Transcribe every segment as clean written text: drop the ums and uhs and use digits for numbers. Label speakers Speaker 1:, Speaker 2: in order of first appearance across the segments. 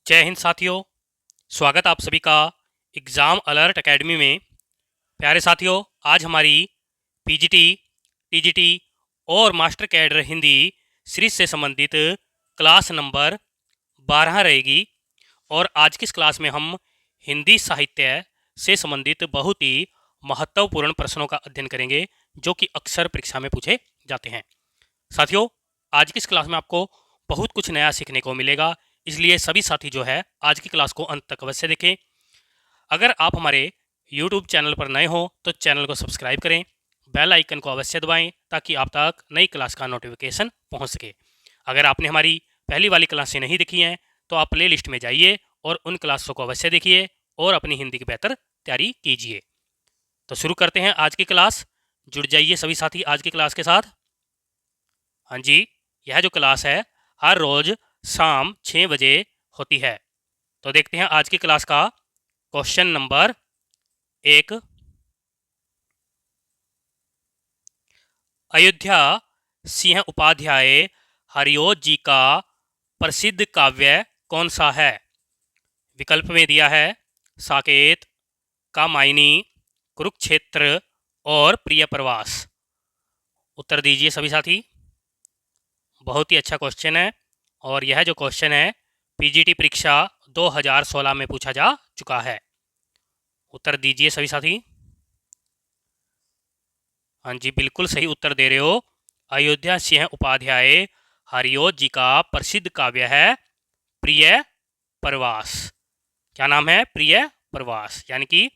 Speaker 1: जय हिंद साथियों। स्वागत आप सभी का एग्ज़ाम अलर्ट एकेडमी में। प्यारे साथियों, आज हमारी पीजीटी, टीजीटी और मास्टर कैडर हिंदी सीरीज से संबंधित क्लास नंबर 12 रहेगी। और आज की इस क्लास में हम हिंदी साहित्य से संबंधित बहुत ही महत्वपूर्ण प्रश्नों का अध्ययन करेंगे जो कि अक्सर परीक्षा में पूछे जाते हैं। साथियों, आज की इस क्लास में आपको बहुत कुछ नया सीखने को मिलेगा, इसलिए सभी साथी जो है आज की क्लास को अंत तक अवश्य देखें। अगर आप हमारे YouTube चैनल पर नए हो तो चैनल को सब्सक्राइब करें, बेल आइकन को अवश्य दबाएं ताकि आप तक नई क्लास का नोटिफिकेशन पहुंच सके। अगर आपने हमारी पहली वाली क्लासें नहीं देखी हैं तो आप प्ले लिस्ट में जाइए और उन क्लासों को अवश्य देखिए और अपनी हिंदी की बेहतर तैयारी कीजिए। तो शुरू करते हैं आज की क्लास। जुड़ जाइए सभी साथी आज की क्लास के साथ। हाँ जी, यह जो क्लास है हर रोज़ शाम 6 बजे होती है। तो देखते हैं आज की क्लास का क्वेश्चन नंबर 1। अयोध्या सिंह उपाध्याय हरिओत जी का प्रसिद्ध काव्य कौन सा है? विकल्प में दिया है साकेत, कामायनी, कुरुक्षेत्र और प्रिय प्रवास। उत्तर दीजिए सभी साथी। बहुत ही अच्छा क्वेश्चन है और यह जो क्वेश्चन है पीजीटी परीक्षा 2016 में पूछा जा चुका है। उत्तर दीजिए सभी साथी। हाँ जी, बिल्कुल सही उत्तर दे रहे हो। अयोध्या सिंह उपाध्याय हरिओत जी का प्रसिद्ध काव्य है प्रिय प्रवास। क्या नाम है? प्रिय प्रवास, यानी कि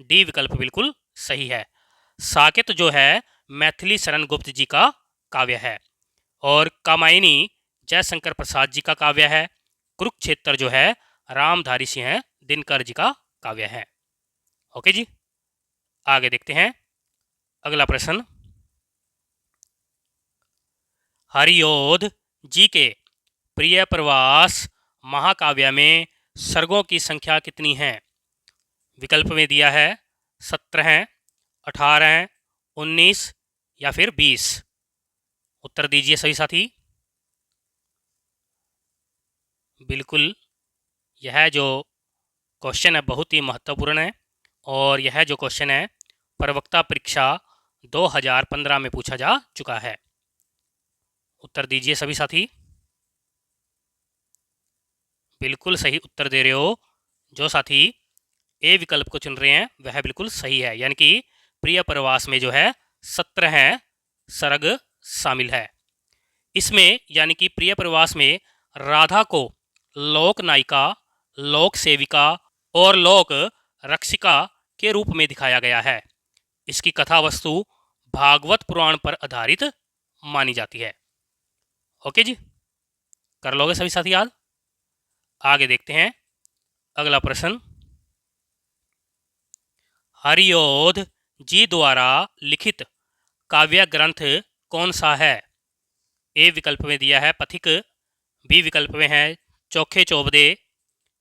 Speaker 1: डी विकल्प बिल्कुल सही है। साकेत जो है मैथिली शरण गुप्त जी का काव्य है और कामायनी जयशंकर प्रसाद जी का काव्य है। कुरुक्षेत्र जो है रामधारी सिंह दिनकर जी का काव्य है। ओके जी, आगे देखते हैं अगला प्रश्न। हरिओध जी के प्रिय प्रवास महाकाव्य में सर्गों की संख्या कितनी है? विकल्प में दिया है 17, 18, 19 या फिर 20। उत्तर दीजिए सभी साथी। बिल्कुल, यह जो क्वेश्चन है बहुत ही महत्वपूर्ण है और यह जो क्वेश्चन है प्रवक्ता परीक्षा 2015 में पूछा जा चुका है। उत्तर दीजिए सभी साथी। बिल्कुल सही उत्तर दे रहे हो। जो साथी ए विकल्प को चुन रहे हैं वह बिल्कुल सही है, यानी कि प्रिय प्रवास में जो है 17 सर्ग शामिल है। इसमें यानी कि प्रिय प्रवास में राधा को लोक नायिका, लोक सेविका और लोक रक्षिका के रूप में दिखाया गया है। इसकी कथा वस्तु भागवत पुराण पर आधारित मानी जाती है। ओके जी, कर लोगे सभी साथी याद? आगे देखते हैं अगला प्रश्न। हरिओध जी द्वारा लिखित काव्य ग्रंथ कौन सा है? ए विकल्प में दिया है पथिक, बी विकल्प में है चोखे चौबदे,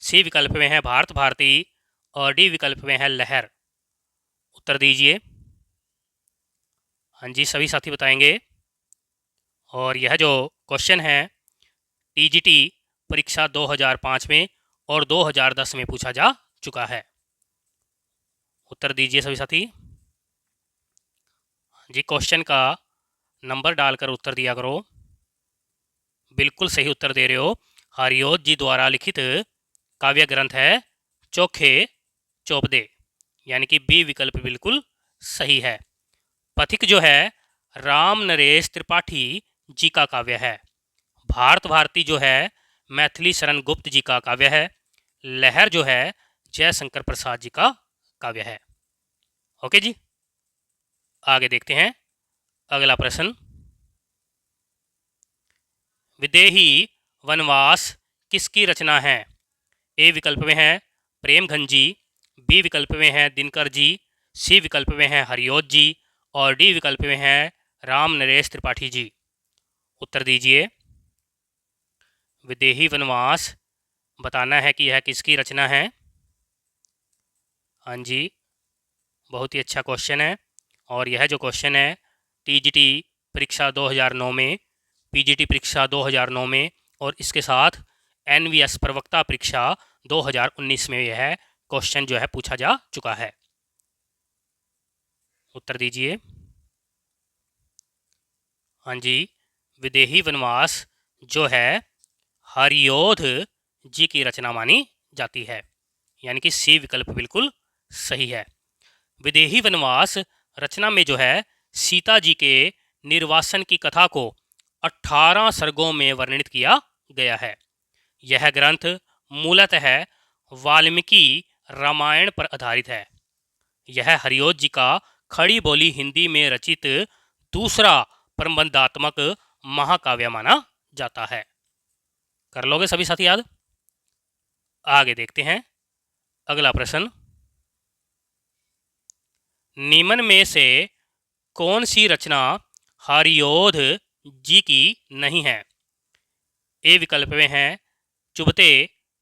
Speaker 1: सी विकल्प में है भारत भारती और डी विकल्प में है लहर। उत्तर दीजिए। हाँ जी, सभी साथी बताएंगे। और यह जो क्वेश्चन है टीजीटी परीक्षा 2005 में और 2010 में पूछा जा चुका है। उत्तर दीजिए सभी साथी। जी, क्वेश्चन का नंबर डालकर उत्तर दिया करो। बिल्कुल सही उत्तर दे रहे हो। हरिओध जी द्वारा लिखित काव्य ग्रंथ है चोखे चौबदे, यानी कि बी विकल्प बिल्कुल सही है। पथिक जो है राम नरेश त्रिपाठी जी का काव्य है। भारत भारती जो है मैथिली शरण गुप्त जी का काव्य है। लहर जो है जयशंकर प्रसाद जी का काव्य है। ओके जी, आगे देखते हैं अगला प्रश्न। विदेही वनवास किसकी रचना है? ए विकल्प में है प्रेमघन जी, बी विकल्प में है दिनकर जी, सी विकल्प में है हरिओध जी और डी विकल्प में है राम नरेश त्रिपाठी जी। उत्तर दीजिए। विदेही वनवास बताना है कि यह किसकी रचना है। हाँ जी, बहुत ही अच्छा क्वेश्चन है और यह जो क्वेश्चन है टीजीटी परीक्षा 2009 में, पीजीटी परीक्षा 2009 में और इसके साथ NVS प्रवक्ता परीक्षा 2019 में यह क्वेश्चन जो है पूछा जा चुका है। उत्तर दीजिए। हाँ जी, विदेही वनवास जो है हरियोध जी की रचना मानी जाती है, यानी कि सी विकल्प बिल्कुल सही है। विदेही वनवास रचना में जो है सीता जी के निर्वासन की कथा को 18 सर्गों में वर्णित किया गया है। यह ग्रंथ मूलतः वाल्मीकि रामायण पर आधारित है। यह हरियोध जी का खड़ी बोली हिंदी में रचित दूसरा प्रबंधात्मक महाकाव्य माना जाता है। कर लोगे सभी साथी याद? आगे देखते हैं अगला प्रश्न। निम्न में से कौन सी रचना हरियोध जी की नहीं है? ए विकल्प में है चुबते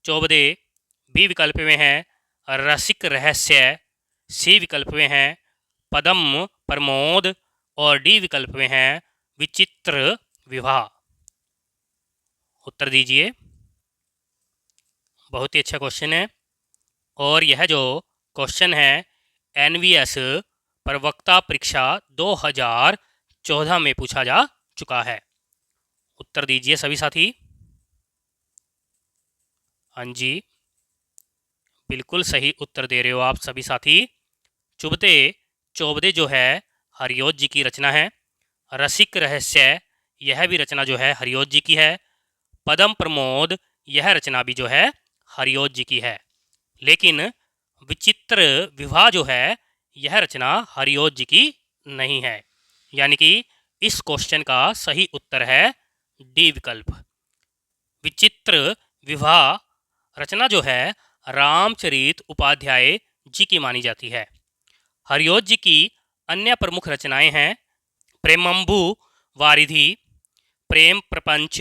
Speaker 1: चौबदे, बी विकल्प में है रसिक रहस्य, सी विकल्प में है पदम प्रमोद और डी विकल्प में है विचित्र विवाह। उत्तर दीजिए। बहुत ही अच्छा क्वेश्चन है और यह जो क्वेश्चन है NVS प्रवक्ता परीक्षा 2014 में पूछा जा चुका है। उत्तर दीजिए सभी साथी। हाँ जी, बिल्कुल सही उत्तर दे रहे हो आप सभी साथी। चुबते चौबदे जो है हरियोध जी की रचना है। रसिक रहस्य यह भी रचना जो है हरियोध जी की है। पदम प्रमोद यह रचना भी जो है हरियोध जी की है। लेकिन विचित्र विवाह जो है यह रचना हरियोध जी की नहीं है, यानी कि इस क्वेश्चन का सही उत्तर है डी विकल्प। विचित्र विवाह रचना जो है रामचरित उपाध्याय जी की मानी जाती है। हरियोध जी की अन्य प्रमुख रचनाएं हैं प्रेमंबु वारिधि, प्रेम प्रपंच,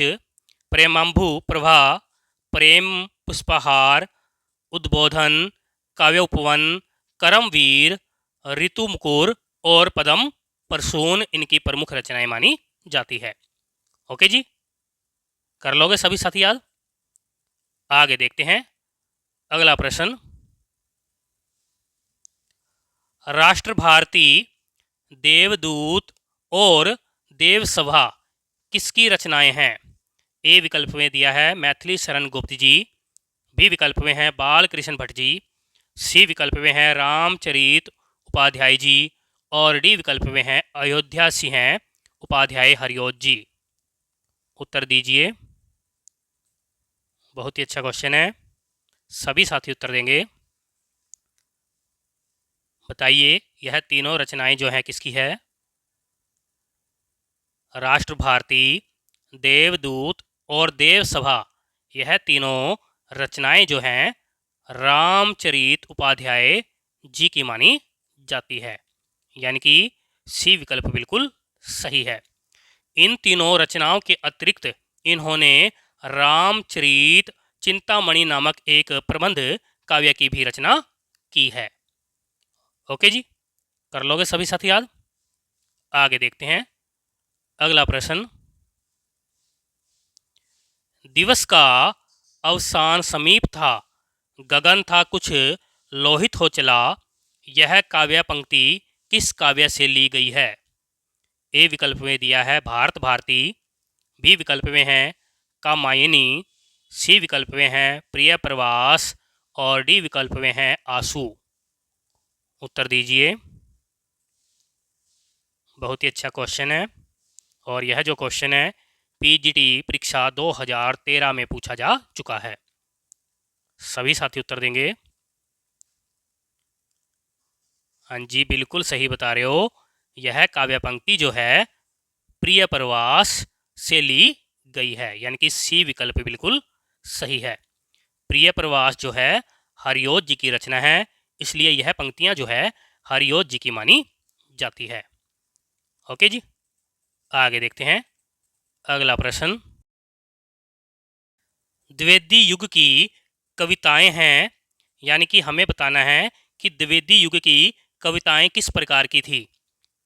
Speaker 1: प्रेमंबु प्रभा, प्रेम पुष्पहार, उद्बोधन, काव्य उपवन, करमवीर, ऋतु मुकुर और पदम परसून इनकी प्रमुख रचनाएं मानी जाती है। ओके जी, कर लोगे सभी साथी याद? आगे देखते हैं अगला प्रश्न। राष्ट्र भारती, देवदूत और देवसभा किसकी रचनाएं हैं? ए विकल्प में दिया है मैथिली शरण गुप्त जी, बी विकल्प में है बाल कृष्ण भट्ट जी, सी विकल्प में है रामचरित उपाध्याय जी और डी विकल्प में है अयोध्या सिंह उपाध्याय हरियोध जी। उत्तर दीजिए। बहुत ही अच्छा क्वेश्चन है, सभी साथी उत्तर देंगे। बताइए यह तीनों रचनाएं जो हैं किसकी है? राष्ट्र भारती, देवदूत और देवसभा यह तीनों रचनाएं जो हैं रामचरित उपाध्याय जी की मानी जाती है, यानी कि सी विकल्प बिल्कुल सही है। इन तीनों रचनाओं के अतिरिक्त इन्होंने रामचरित चिंतामणि नामक एक प्रबंध काव्य की भी रचना की है। ओके जी, कर लोगे सभी साथी याद? आगे देखते हैं अगला प्रश्न। दिवस का अवसान समीप था, गगन था कुछ लोहित हो चला, यह काव्य पंक्ति किस काव्य से ली गई है? ए विकल्प में दिया है भारत भारती, बी विकल्प में है कामायनी, सी विकल्प में है प्रिय प्रवास और डी विकल्प में है आंसू। उत्तर दीजिए। बहुत ही अच्छा क्वेश्चन है और यह जो क्वेश्चन है PGT परीक्षा 2013 में पूछा जा चुका है। सभी साथी उत्तर देंगे। हाँ जी, बिल्कुल सही बता रहे हो। यह काव्य पंक्ति जो है प्रिय प्रवास से ली गई है, यानी कि सी विकल्प बिल्कुल सही है। प्रिय प्रवास जो है हरियोध जी की रचना है, इसलिए यह पंक्तियां जो है हरियोध जी की मानी जाती है। ओके जी, आगे देखते हैं अगला प्रश्न। द्विवेदी युग की कविताएं हैं, यानी कि हमें बताना है कि द्विवेदी युग की कविताएं किस प्रकार की थी।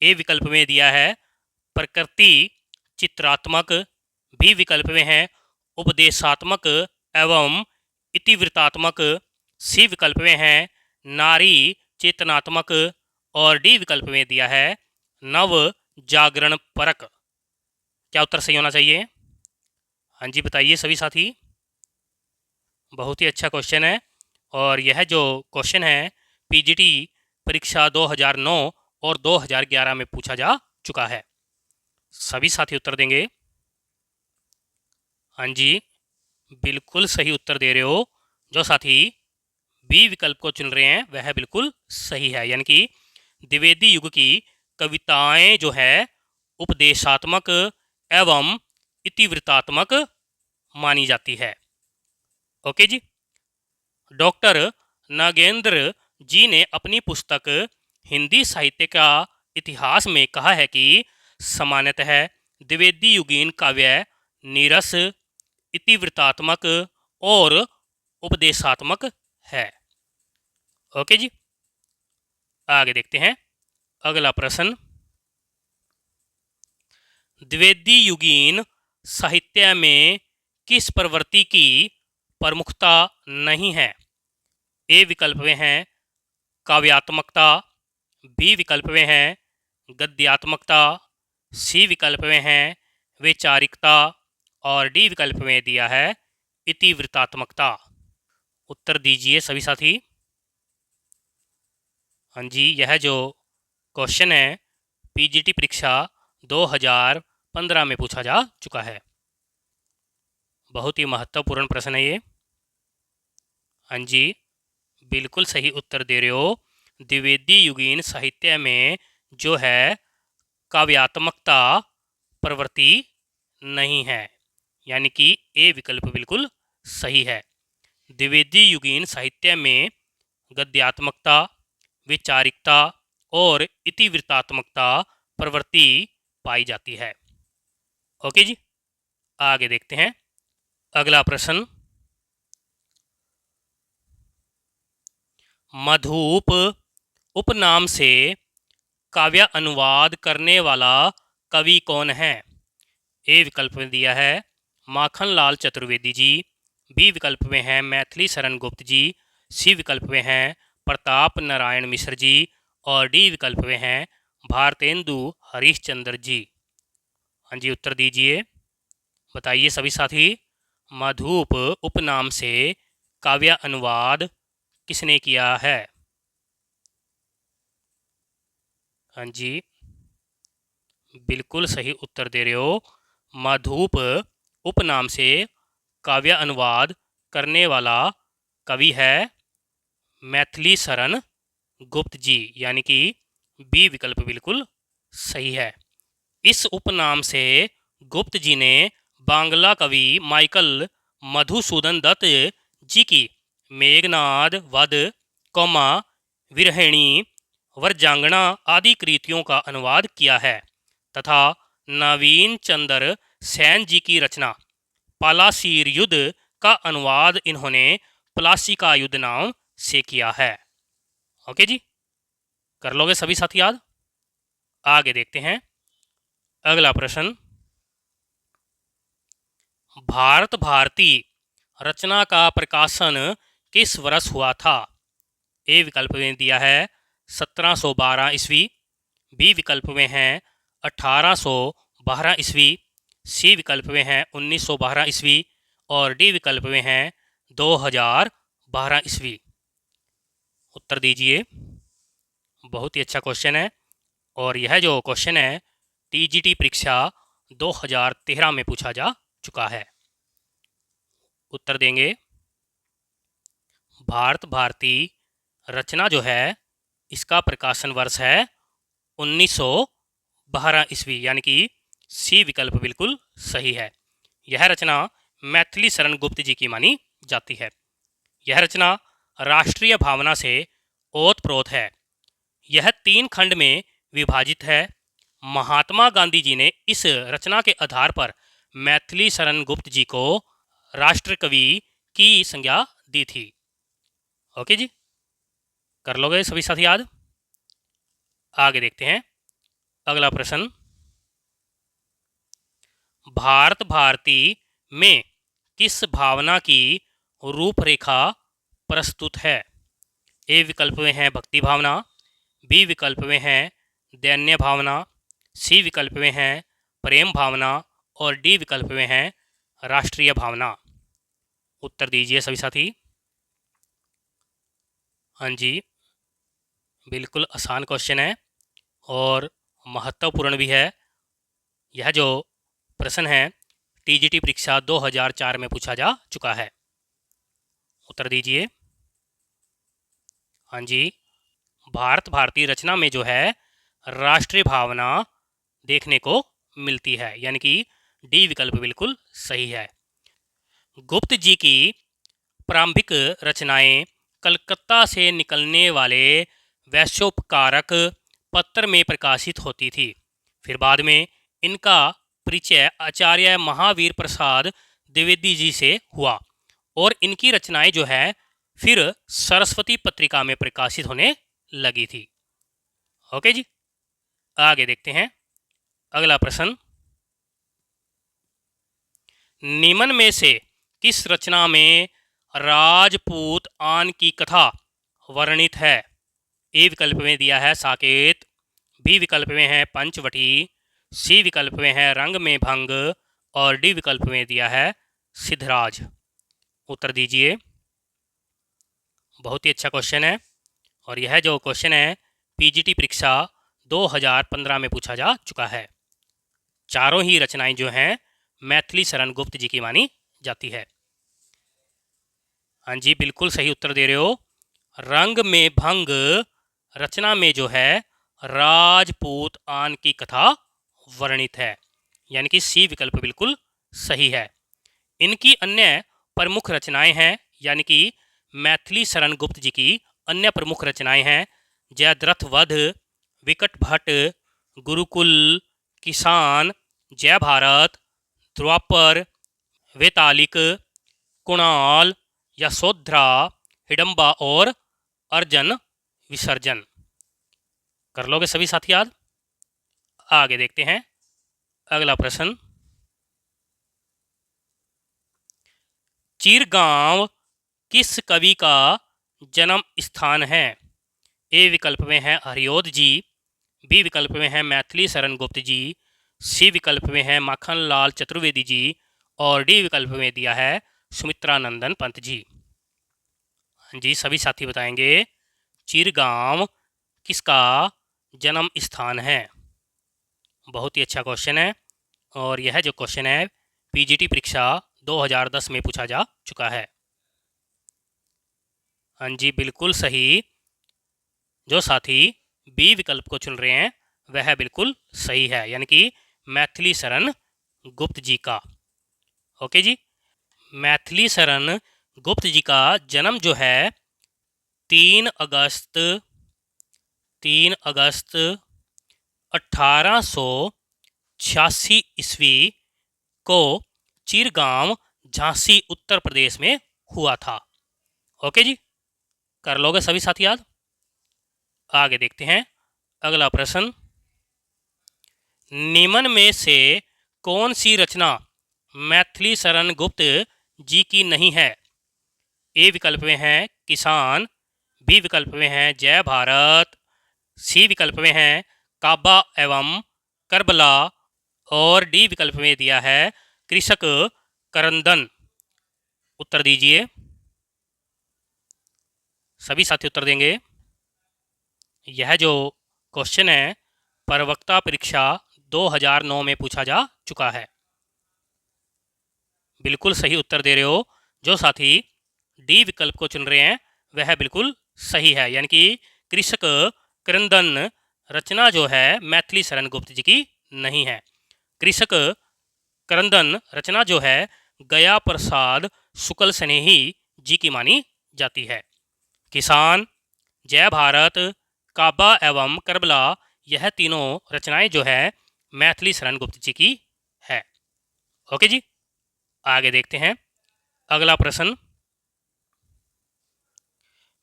Speaker 1: ए विकल्प में दिया है प्रकृति चित्रात्मक, बी विकल्प में है उपदेशात्मक एवं इतिवृत्तात्मक। सी विकल्प में है नारी चेतनात्मक और डी विकल्प में दिया है नव जागरण परक। क्या उत्तर सही होना चाहिए? हाँ जी बताइए सभी साथी। बहुत ही अच्छा क्वेश्चन है और यह जो क्वेश्चन है पीजीटी परीक्षा 2009 और 2011 में पूछा जा चुका है। सभी साथी उत्तर देंगे। हाँ जी बिल्कुल सही उत्तर दे रहे हो। जो साथी बी विकल्प को चुन रहे हैं वह बिल्कुल सही है, यानी कि द्विवेदी युग की कविताएं जो है उपदेशात्मक एवं इतिवृत्तात्मक मानी जाती है। ओके जी। डॉक्टर नागेंद्र जी ने अपनी पुस्तक हिंदी साहित्य का इतिहास में कहा है कि सामान्यतः द्विवेदी युगीन काव्य नीरस इतिवृत्तात्मक और उपदेशात्मक है। ओके जी आगे देखते हैं अगला प्रश्न। द्विवेदी युगीन साहित्य में किस प्रवृत्ति की प्रमुखता नहीं है? ए विकल्प में है काव्यात्मकता, बी विकल्प में है गद्यात्मकता, सी विकल्प में है वैचारिकता और डी विकल्प में दिया है इतिवृत्तात्मकता। उत्तर दीजिए सभी साथी। हाँ जी यह जो क्वेश्चन है पीजीटी परीक्षा 2015 में पूछा जा चुका है। बहुत ही महत्वपूर्ण प्रश्न है ये। हाँ जी बिल्कुल सही उत्तर दे रहे हो। द्विवेदी युगीन साहित्य में जो है काव्यात्मकता प्रवृत्ति नहीं है, यानी कि ए विकल्प बिल्कुल सही है। द्विवेदी युगीन साहित्य में गद्यात्मकता, वैचारिकता और इतिवृत्तात्मकता प्रवृत्ति पाई जाती है। ओके जी आगे देखते हैं अगला प्रश्न। मधुप उपनाम से काव्य अनुवाद करने वाला कवि कौन है? ए विकल्प में दिया है माखनलाल चतुर्वेदी जी, बी विकल्प में है मैथिली शरण गुप्त जी, सी विकल्प में है प्रताप नारायण मिश्र जी और डी विकल्प में है भारतेंदु हरिश्चंद्र जी। हाँ जी उत्तर दीजिए। बताइए सभी साथी मधुप उपनाम से काव्य अनुवाद किसने किया है? हाँ जी बिल्कुल सही उत्तर दे रहे हो। मधुप उपनाम से काव्य अनुवाद करने वाला कवि है मैथिली शरण गुप्त जी, यानी कि बी विकल्प बिल्कुल सही है। इस उपनाम से गुप्त जी ने बांग्ला कवि माइकल मधुसूदन दत्त जी की मेघनाद वध, कौमा, विरहिणी, वरजांगना आदि कृतियों का अनुवाद किया है तथा नवीन चंद्र सेन जी की रचना पलासीर युद्ध का अनुवाद इन्होंने पलासी का युद्ध नाम से किया है। ओके जी कर लोगे सभी साथी याद। आगे देखते हैं अगला प्रश्न। भारत भारती रचना का प्रकाशन किस वर्ष हुआ था? ए विकल्प में दिया है 1712 ईस्वी, बी विकल्प में है 1812 ईस्वी, सी विकल्प में है 1912 ईस्वी और डी विकल्प में है 2012 ईस्वी। उत्तर दीजिए। बहुत ही अच्छा क्वेश्चन है और यह जो क्वेश्चन है टीजीटी परीक्षा 2013 में पूछा जा चुका है। उत्तर देंगे। भारत भारती रचना जो है इसका प्रकाशन वर्ष है 1912 ईस्वी, यानी कि सी विकल्प बिल्कुल सही है। यह रचना मैथिली शरण गुप्त जी की मानी जाती है। यह रचना राष्ट्रीय भावना से ओतप्रोत है। यह 3 खंड में विभाजित है। महात्मा गांधी जी ने इस रचना के आधार पर मैथिली शरण गुप्त जी को राष्ट्रकवि की संज्ञा दी थी। ओके जी कर लोगे सभी साथी याद। आगे देखते हैं अगला प्रश्न। भारत भारती में किस भावना की रूपरेखा प्रस्तुत है? ए विकल्प में है भक्ति भावना, बी विकल्प में है दैन्य भावना, सी विकल्प में है प्रेम भावना और डी विकल्प में है राष्ट्रीय भावना। उत्तर दीजिए सभी साथी। हाँ जी, बिल्कुल आसान क्वेश्चन है और महत्वपूर्ण भी है। यह जो प्रश्न है टीजीटी परीक्षा 2004 में पूछा जा चुका है। उत्तर दीजिए। हाँ जी, भारतीय रचना में जो है राष्ट्रीय भावना देखने को मिलती है, यानी कि डी विकल्प बिल्कुल सही है। गुप्त जी की प्रारंभिक रचनाएं कलकत्ता से निकलने वाले वैश्योपकारक पत्र में प्रकाशित होती थी। फिर बाद में इनका परिचय आचार्य महावीर प्रसाद द्विवेदी जी से हुआ और इनकी रचनाएं जो है फिर सरस्वती पत्रिका में प्रकाशित होने लगी थी। ओके जी, आगे देखते हैं अगला प्रश्न। निम्न में से किस रचना में राजपूत आन की कथा वर्णित है? ए विकल्प में दिया है साकेत, बी विकल्प में है पंचवटी, सी विकल्प में है रंग में भंग और डी विकल्प में दिया है सिद्धराज। उत्तर दीजिए। बहुत ही अच्छा क्वेश्चन है और यह जो क्वेश्चन है पीजीटी परीक्षा 2015 में पूछा जा चुका है। चारों ही रचनाएं जो हैं मैथिली शरण गुप्त जी की मानी जाती है। हाँ जी, बिल्कुल सही उत्तर दे रहे हो। रंग में भंग रचना में जो है राजपूत आन की कथा वर्णित है, यानी कि सी विकल्प बिल्कुल सही है। इनकी अन्य प्रमुख रचनाएं हैं, यानी कि मैथिली शरण गुप्त जी की अन्य प्रमुख रचनाएं हैं जयद्रथ वध, विकट भट्ट, गुरुकुल, किसान, जय भारत, द्वापर, वेतालिक, कुणाल, यशोधरा, हिडम्बा और अर्जन विसर्जन। कर लोगे सभी साथी याद? आगे देखते हैं अगला प्रश्न। चिरगांव किस कवि का जन्म स्थान है? ए विकल्प में है हरिओद जी, बी विकल्प में है मैथिली शरण गुप्त जी, सी विकल्प में है माखनलाल चतुर्वेदी जी और डी विकल्प में दिया है सुमित्रानंदन पंत जी। जी, सभी साथी बताएंगे चिरगांव किसका जन्म स्थान है। बहुत ही अच्छा क्वेश्चन है और यह जो क्वेश्चन है पीजीटी परीक्षा 2010 में पूछा जा चुका है। हाँ जी, बिल्कुल सही। जो साथी बी विकल्प को चुन रहे हैं वह बिल्कुल सही है, यानी कि मैथिली शरण गुप्त जी का। ओके जी, मैथिली शरण गुप्त जी का जन्म जो है 3 अगस्त 1886 ईस्वी को चिरगांव झांसी उत्तर प्रदेश में हुआ था। ओके जी, कर लोगे सभी साथी याद? आगे देखते हैं अगला प्रश्न। निम्न में से कौन सी रचना मैथिली शरण गुप्त जी की नहीं है? ए विकल्प में है किसान, बी विकल्प में है जय भारत, सी विकल्प में है काबा एवं करबला और डी विकल्प में दिया है कृषक करंदन। उत्तर दीजिए। सभी साथी उत्तर देंगे। यह जो क्वेश्चन है प्रवक्ता परीक्षा 2009 में पूछा जा चुका है। बिल्कुल सही उत्तर दे रहे हो। जो साथी डी विकल्प को चुन रहे हैं वह बिल्कुल सही है, यानी कि कृषक करंदन रचना जो है मैथिली शरण गुप्त जी की नहीं है। कृषक करंदन रचना जो है गया प्रसाद शुक्ल स्नेही जी की मानी जाती है। किसान, जय भारत, काबा एवं करबला यह तीनों रचनाएं जो है मैथिली शरण गुप्त जी की है। ओके जी, आगे देखते हैं अगला प्रश्न।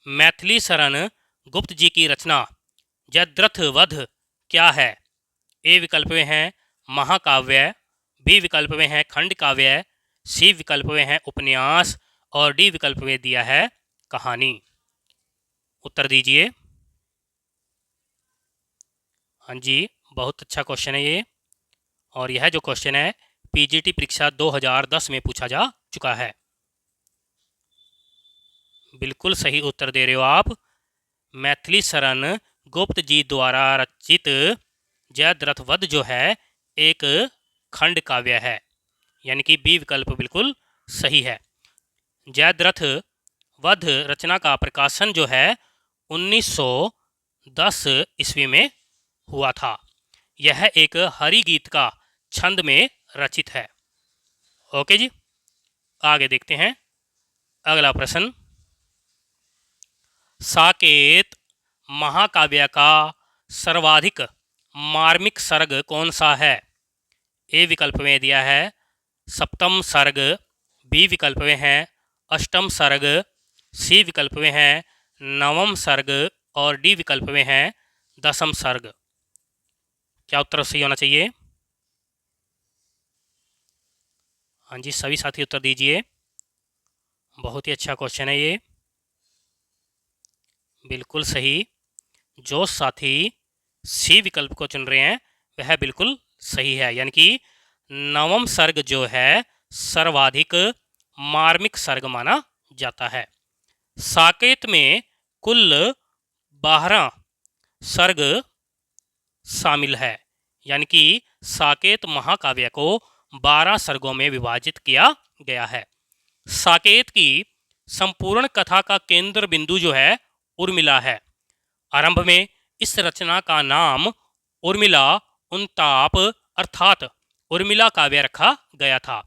Speaker 1: मैथिली शरण गुप्त जी की रचना जयद्रथ वध क्या है? ए विकल्प में है महाकाव्य, बी विकल्प में है खंड काव्य, सी विकल्प में है उपन्यास और डी विकल्प में दिया है कहानी। उत्तर दीजिए। हाँ जी, बहुत अच्छा क्वेश्चन है ये, और यह जो क्वेश्चन है पीजीटी परीक्षा 2010 में पूछा जा चुका है। बिल्कुल सही उत्तर दे रहे हो आप। मैथिली शरण गुप्त जी द्वारा रचित जयद्रथ वध जो है एक खंड काव्य है, यानी कि बी विकल्प बिल्कुल सही है। जयद्रथ वध रचना का प्रकाशन जो है 1910 ईस्वी में हुआ था। यह एक हरि गीत का छंद में रचित है। ओके जी, आगे देखते हैं अगला प्रश्न। साकेत महाकाव्य का सर्वाधिक मार्मिक सर्ग कौन सा है? ए विकल्प में दिया है सप्तम सर्ग, बी विकल्प में है अष्टम सर्ग, सी विकल्प में है नवम सर्ग और डी विकल्प में है दसम सर्ग। क्या उत्तर सही होना चाहिए? हाँ जी, सभी साथी उत्तर दीजिए। बहुत ही अच्छा क्वेश्चन है ये, बिल्कुल सही। जो साथी सी विकल्प को चुन रहे हैं वह बिल्कुल सही है, यानी कि नवम सर्ग जो है सर्वाधिक मार्मिक सर्ग माना जाता है। साकेत में कुल 12 सर्ग शामिल है, यानी कि साकेत महाकाव्य को 12 सर्गों में विभाजित किया गया है। साकेत की संपूर्ण कथा का केंद्र बिंदु जो है उर्मिला है। आरंभ में इस रचना का नाम उर्मिला उनताप अर्थात उर्मिला काव्य रखा गया था,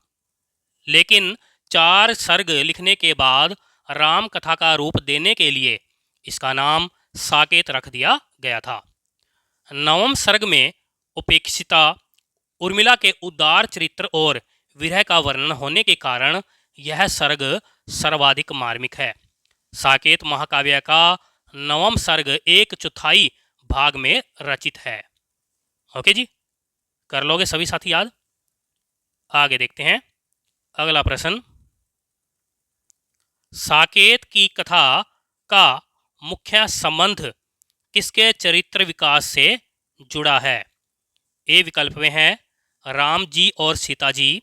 Speaker 1: लेकिन 4 सर्ग लिखने के बाद राम कथा का रूप देने के लिए इसका नाम साकेत रख दिया गया था। नवम सर्ग में उपेक्षिता उर्मिला के उदार चरित्र और विरह का वर्णन होने के कारण यह सर्ग सर्वाधिक मार्मिक है। साकेत महाकाव्य का नवम सर्ग 1/4 भाग में रचित है। ओके जी, कर लोगे सभी साथी याद? आगे देखते हैं अगला प्रश्न। साकेत की कथा का मुख्य संबंध किसके चरित्र विकास से जुड़ा है? ए विकल्प में है राम जी और सीता जी,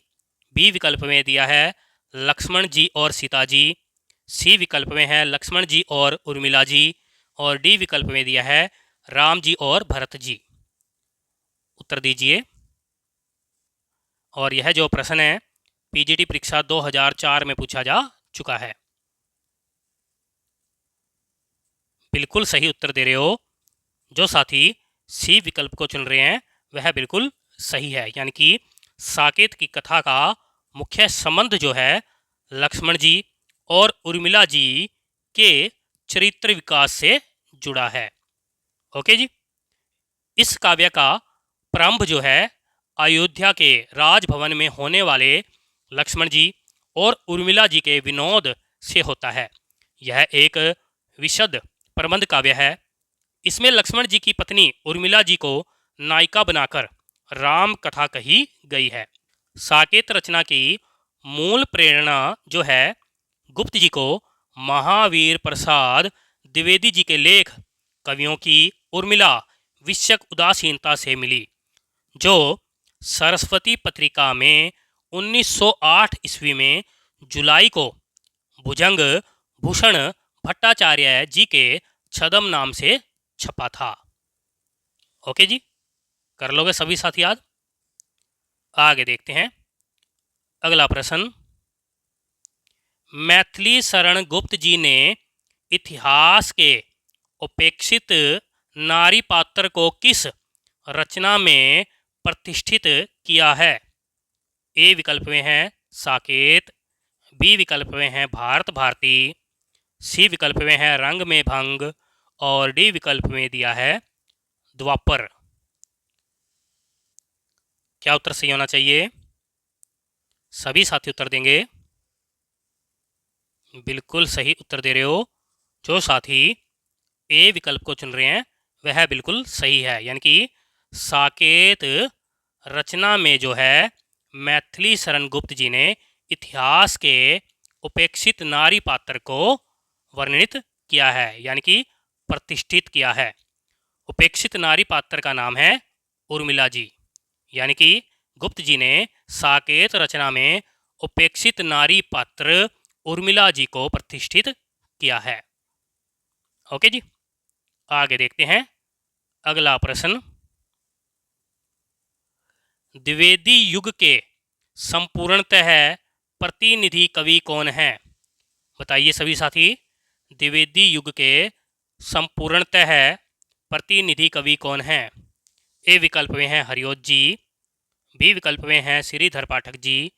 Speaker 1: बी विकल्प में दिया है लक्ष्मण जी और सीता जी, सी विकल्प में है लक्ष्मण जी और उर्मिला जी, और डी विकल्प में दिया है राम जी और भरत जी। उत्तर दीजिए। और यह जो प्रश्न है पीजीटी परीक्षा 2004 में पूछा जा चुका है। बिल्कुल सही उत्तर दे रहे हो। जो साथी सी विकल्प को चुन रहे हैं वह बिल्कुल सही है, यानी कि साकेत की कथा का मुख्य संबंध जो है लक्ष्मण जी और उर्मिला जी के चरित्र विकास से जुड़ा है। ओके जी, इस काव्य का प्रारंभ जो है अयोध्या के राजभवन में होने वाले लक्ष्मण जी और उर्मिला जी के विनोद से होता है। यह एक विशद प्रबंध काव्य है। इसमें लक्ष्मण जी की पत्नी उर्मिला जी को नायिका बनाकर राम कथा कही गई है। साकेत रचना की मूल प्रेरणा जो है गुप्त जी को महावीर प्रसाद द्विवेदी जी के लेख कवियों की उर्मिला विषयक उदासीनता से मिली, जो सरस्वती पत्रिका में 1908 ईस्वी में जुलाई को भुजंग भूषण भट्टाचार्य जी के छदम नाम से छपा था। ओके जी, कर लोगे सभी साथी याद? आगे देखते हैं अगला प्रश्न। मैथिली शरण गुप्त जी ने इतिहास के उपेक्षित नारी पात्र को किस रचना में प्रतिष्ठित किया है? ए विकल्प में है साकेत, बी विकल्प में है भारत भारती, सी विकल्प में है रंग में भंग, और डी विकल्प में दिया है द्वापर। क्या उत्तर सही होना चाहिए? सभी साथी उत्तर देंगे। बिल्कुल सही उत्तर दे रहे हो। जो साथी ए विकल्प को चुन रहे हैं वह बिल्कुल सही है, यानी कि साकेत रचना में जो है मैथिली शरण गुप्त जी ने इतिहास के उपेक्षित नारी पात्र को वर्णित किया है, यानी कि प्रतिष्ठित किया है। उपेक्षित नारी पात्र का नाम है उर्मिला जी, यानी कि गुप्त जी ने साकेत रचना में उपेक्षित नारी पात्र उर्मिला जी को प्रतिष्ठित किया है। ओके जी, आगे देखते हैं अगला प्रश्न। द्विवेदी युग के संपूर्णतः प्रतिनिधि कवि कौन है? बताइए सभी साथी, द्विवेदी युग के संपूर्णतः प्रतिनिधि कवि कौन है? ए विकल्प में है हरिओत जी, बी विकल्प में है श्रीधर पाठक जी,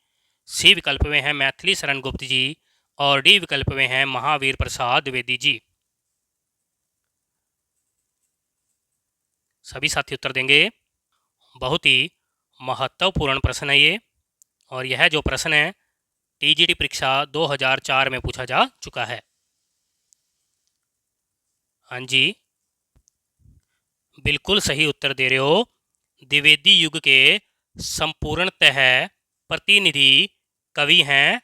Speaker 1: सी विकल्प में है मैथिली शरण गुप्त जी और डी विकल्प में है महावीर प्रसाद द्विवेदी जी। सभी साथी उत्तर देंगे। बहुत ही महत्वपूर्ण प्रश्न है ये, और यह जो प्रश्न है टीजीटी परीक्षा 2004 में पूछा जा चुका है। हाँ जी, बिल्कुल सही उत्तर दे रहे हो। द्विवेदी युग के संपूर्णतः प्रतिनिधि कवि हैं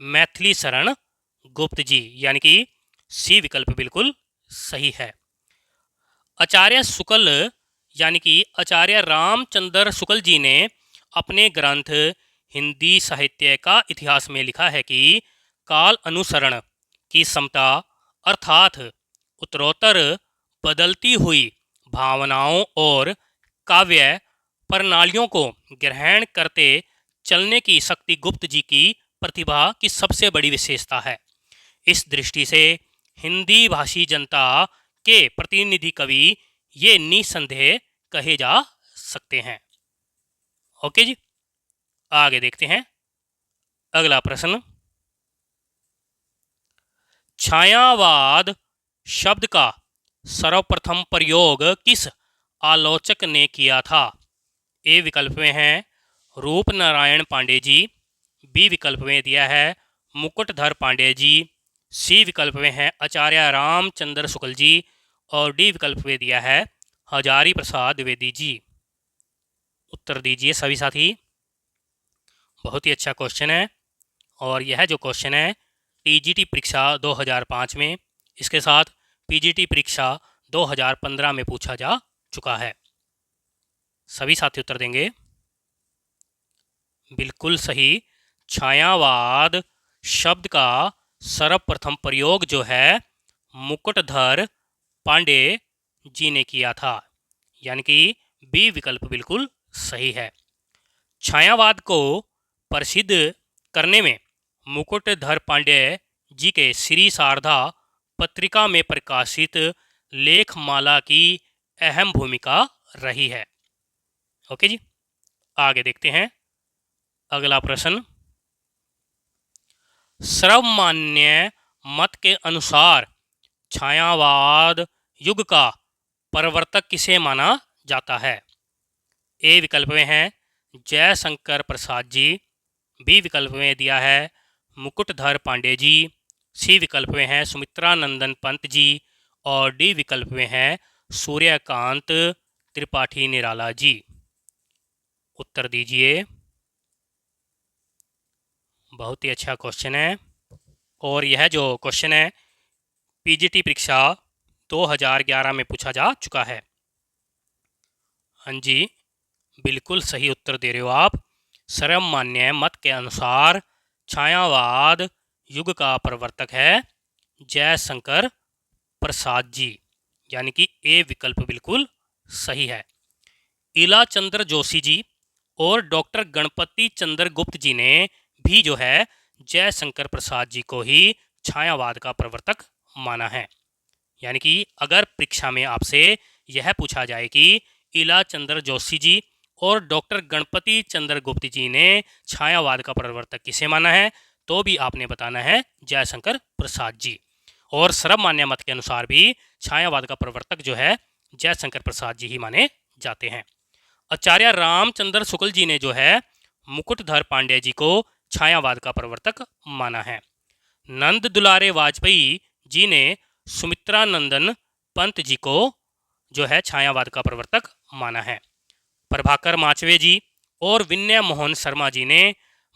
Speaker 1: मैथिली शरण गुप्त जी, यानी कि सी विकल्प बिल्कुल सही है। आचार्य शुक्ल यानी कि आचार्य रामचंद्र शुक्ल जी ने अपने ग्रंथ हिंदी साहित्य का इतिहास में लिखा है कि काल अनुसरण की क्षमता अर्थात उत्तरोत्तर बदलती हुई भावनाओं और काव्य प्रणालियों को ग्रहण करते चलने की शक्ति गुप्त जी की प्रतिभा की सबसे बड़ी विशेषता है। इस दृष्टि से हिंदी भाषी जनता के प्रतिनिधि कवि ये निसंदेह कहे जा सकते हैं। ओके जी, आगे देखते हैं अगला प्रश्न। छायावाद शब्द का सर्वप्रथम प्रयोग किस आलोचक ने किया था? ए विकल्प में है रूप नारायण पांडे जी, बी विकल्प में दिया है मुकुटधर पांडे जी, सी विकल्प में है आचार्य रामचंद्र शुक्ल जी और डी विकल्प में दिया है हजारी प्रसाद द्विवेदी जी। उत्तर दीजिए सभी साथी। बहुत ही अच्छा क्वेश्चन है, और यह जो क्वेश्चन है टीजीटी परीक्षा 2005 में, इसके साथ पीजीटी परीक्षा 2015 में पूछा जा चुका है। सभी साथी उत्तर देंगे। बिल्कुल सही। छायावाद शब्द का सर्वप्रथम प्रयोग जो है मुकुटधर पांडे जी ने किया था, यानी कि बी विकल्प बिल्कुल सही है। छायावाद को प्रसिद्ध करने में मुकुटधर पांडे जी के श्री शारदा पत्रिका में प्रकाशित लेखमाला की अहम भूमिका रही है। ओके जी, आगे देखते हैं अगला प्रश्न। सर्वमान्य मत के अनुसार छायावाद युग का प्रवर्तक किसे माना जाता है? ए विकल्प में है जयशंकर प्रसाद जी, बी विकल्प में दिया है मुकुटधर पांडे जी, सी विकल्प में है सुमित्रा नंदन पंत जी और डी विकल्प में है सूर्यकांत त्रिपाठी निराला जी। उत्तर दीजिए। बहुत ही अच्छा क्वेश्चन है, और यह जो क्वेश्चन है पीजीटी परीक्षा 2011 में पूछा जा चुका है। हाँ जी, बिल्कुल सही उत्तर दे रहे हो आप। सर्वमान्य मत के अनुसार छायावाद युग का प्रवर्तक है जयशंकर प्रसाद जी, यानी कि ए विकल्प बिल्कुल सही है। इला चंद्र जोशी जी और डॉक्टर गणपति चंद्र गुप्त जी ने भी जो है जयशंकर प्रसाद जी को ही छायावाद का प्रवर्तक माना है। यानी कि अगर परीक्षा में आपसे यह पूछा जाए कि इला चंद्र जोशी जी और डॉक्टर गणपति चंद्र गुप्त जी ने छायावाद का प्रवर्तक किसे माना है, तो भी आपने बताना है जयशंकर प्रसाद जी। और सर्वमान्य मत के अनुसार भी छायावाद का प्रवर्तक जो है जयशंकर प्रसाद जी ही माने जाते हैं। आचार्य रामचंद्र शुक्ल जी ने जो है मुकुटधर पांडे जी को छायावाद का प्रवर्तक माना है। नंद दुलारे वाजपेयी जी ने सुमित्रा नंदन पंत जी को जो है छायावाद का प्रवर्तक माना है। प्रभाकर माचवे जी और विनय मोहन शर्मा जी ने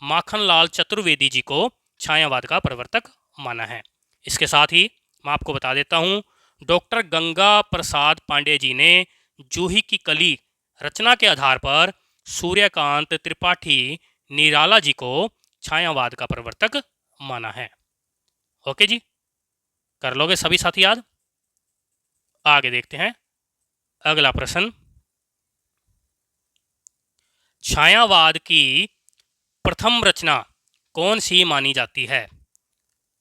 Speaker 1: माखनलाल चतुर्वेदी जी को छायावाद का प्रवर्तक माना है। इसके साथ ही मैं आपको बता देता हूँ, डॉक्टर गंगा प्रसाद पांडे जी ने जूही की कली रचना के आधार पर सूर्यकांत त्रिपाठी निराला जी को छायावाद का प्रवर्तक माना है। ओके जी, कर लोगे सभी साथी याद। आगे देखते हैं अगला प्रश्न। छायावाद की प्रथम रचना कौन सी मानी जाती है?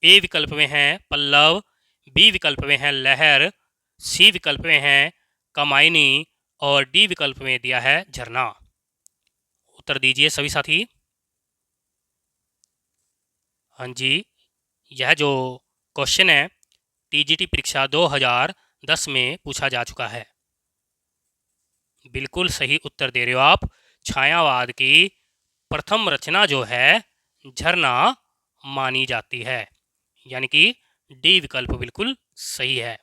Speaker 1: ए विकल्प में है पल्लव, बी विकल्प में है लहर, सी विकल्प में है कामायनी और डी विकल्प में दिया है झरना। उत्तर दीजिए सभी साथी। हाँ जी, यह जो क्वेश्चन है टीजीटी परीक्षा 2010 में पूछा जा चुका है। बिल्कुल सही उत्तर दे रहे हो आप। छायावाद की प्रथम रचना जो है झरना मानी जाती है, यानी कि डी विकल्प बिल्कुल सही है।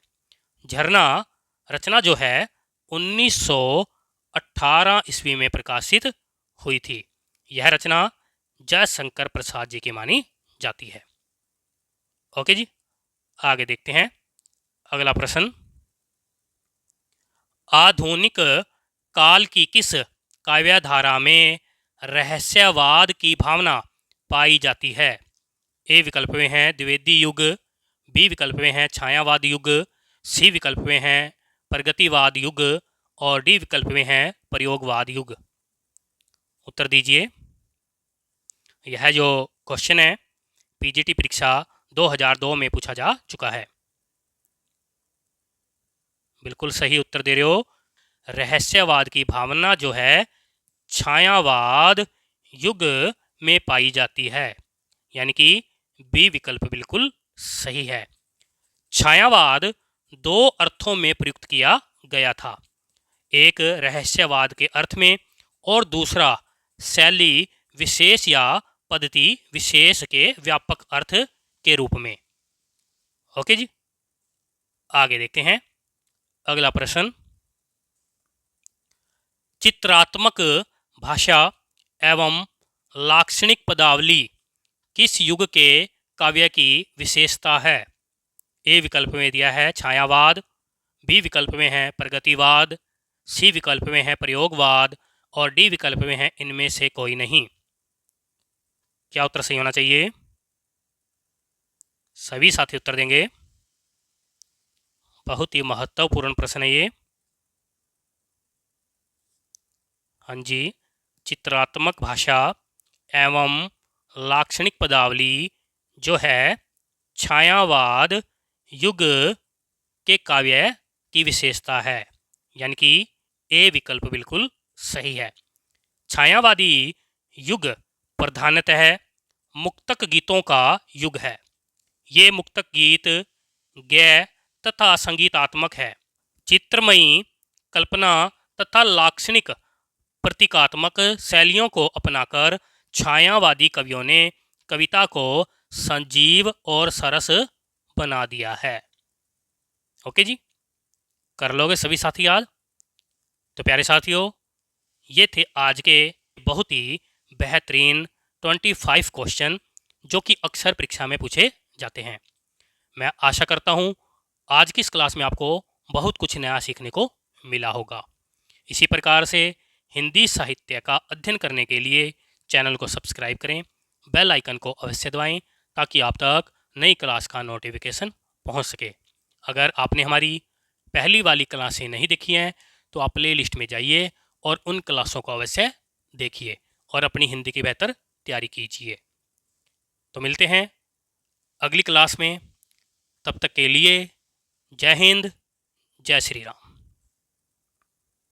Speaker 1: झरना रचना जो है 1918 ईस्वी में प्रकाशित हुई थी। यह रचना जयशंकर प्रसाद जी की मानी जाती है। ओके जी, आगे देखते हैं अगला प्रश्न। आधुनिक काल की किस काव्यधारा में रहस्यवाद की भावना पाई जाती है? ए विकल्प में है द्विवेदी युग, बी विकल्प में है छायावाद युग, सी विकल्प में है प्रगतिवाद युग और डी विकल्प में है प्रयोगवाद युग। उत्तर दीजिए। यह जो क्वेश्चन है पीजीटी परीक्षा 2002 में पूछा जा चुका है। बिल्कुल सही उत्तर दे रहे हो। रहस्यवाद की भावना जो है छायावाद युग में पाई जाती है, यानी कि बी विकल्प बिल्कुल सही है। छायावाद दो अर्थों में प्रयुक्त किया गया था, एक रहस्यवाद के अर्थ में और दूसरा शैली विशेष या पद्धति विशेष के व्यापक अर्थ के रूप में। ओके जी, आगे देखते हैं अगला प्रश्न। चित्रात्मक भाषा एवं लाक्षणिक पदावली किस युग के काव्य की विशेषता है? ए विकल्प में दिया है छायावाद, बी विकल्प में है प्रगतिवाद, सी विकल्प में है प्रयोगवाद और डी विकल्प में है इनमें से कोई नहीं। क्या उत्तर सही होना चाहिए? सभी साथी उत्तर देंगे। बहुत ही महत्वपूर्ण प्रश्न है ये। हाँ जी, चित्रात्मक भाषा एवं लाक्षणिक पदावली जो है छायावाद युग के काव्य की विशेषता है, यानी कि ए विकल्प बिल्कुल सही है। छायावादी युग प्रधानतः मुक्तक गीतों का युग है। ये मुक्तक गीत गैय तथा संगीतात्मक है। चित्रमयी कल्पना तथा लाक्षणिक प्रतीकात्मक शैलियों को अपनाकर छायावादी कवियों ने कविता को संजीव और सरस बना दिया है। ओके जी, कर लोगे सभी साथी याद। तो प्यारे साथियों, ये थे आज के बहुत ही बेहतरीन 25 क्वेश्चन जो कि अक्सर परीक्षा में पूछे जाते हैं। मैं आशा करता हूँ आज की इस क्लास में आपको बहुत कुछ नया सीखने को मिला होगा। इसी प्रकार से हिंदी साहित्य का अध्ययन करने के लिए चैनल को सब्सक्राइब करें, बेल आइकन को अवश्य दबाएं ताकि आप तक नई क्लास का नोटिफिकेशन पहुंच सके। अगर आपने हमारी पहली वाली क्लासें नहीं देखी हैं तो आप प्ले लिस्ट में जाइए और उन क्लासों को अवश्य देखिए और अपनी हिंदी की बेहतर तैयारी कीजिए। तो मिलते हैं अगली क्लास में, तब तक के लिए जय हिंद, जय श्री राम।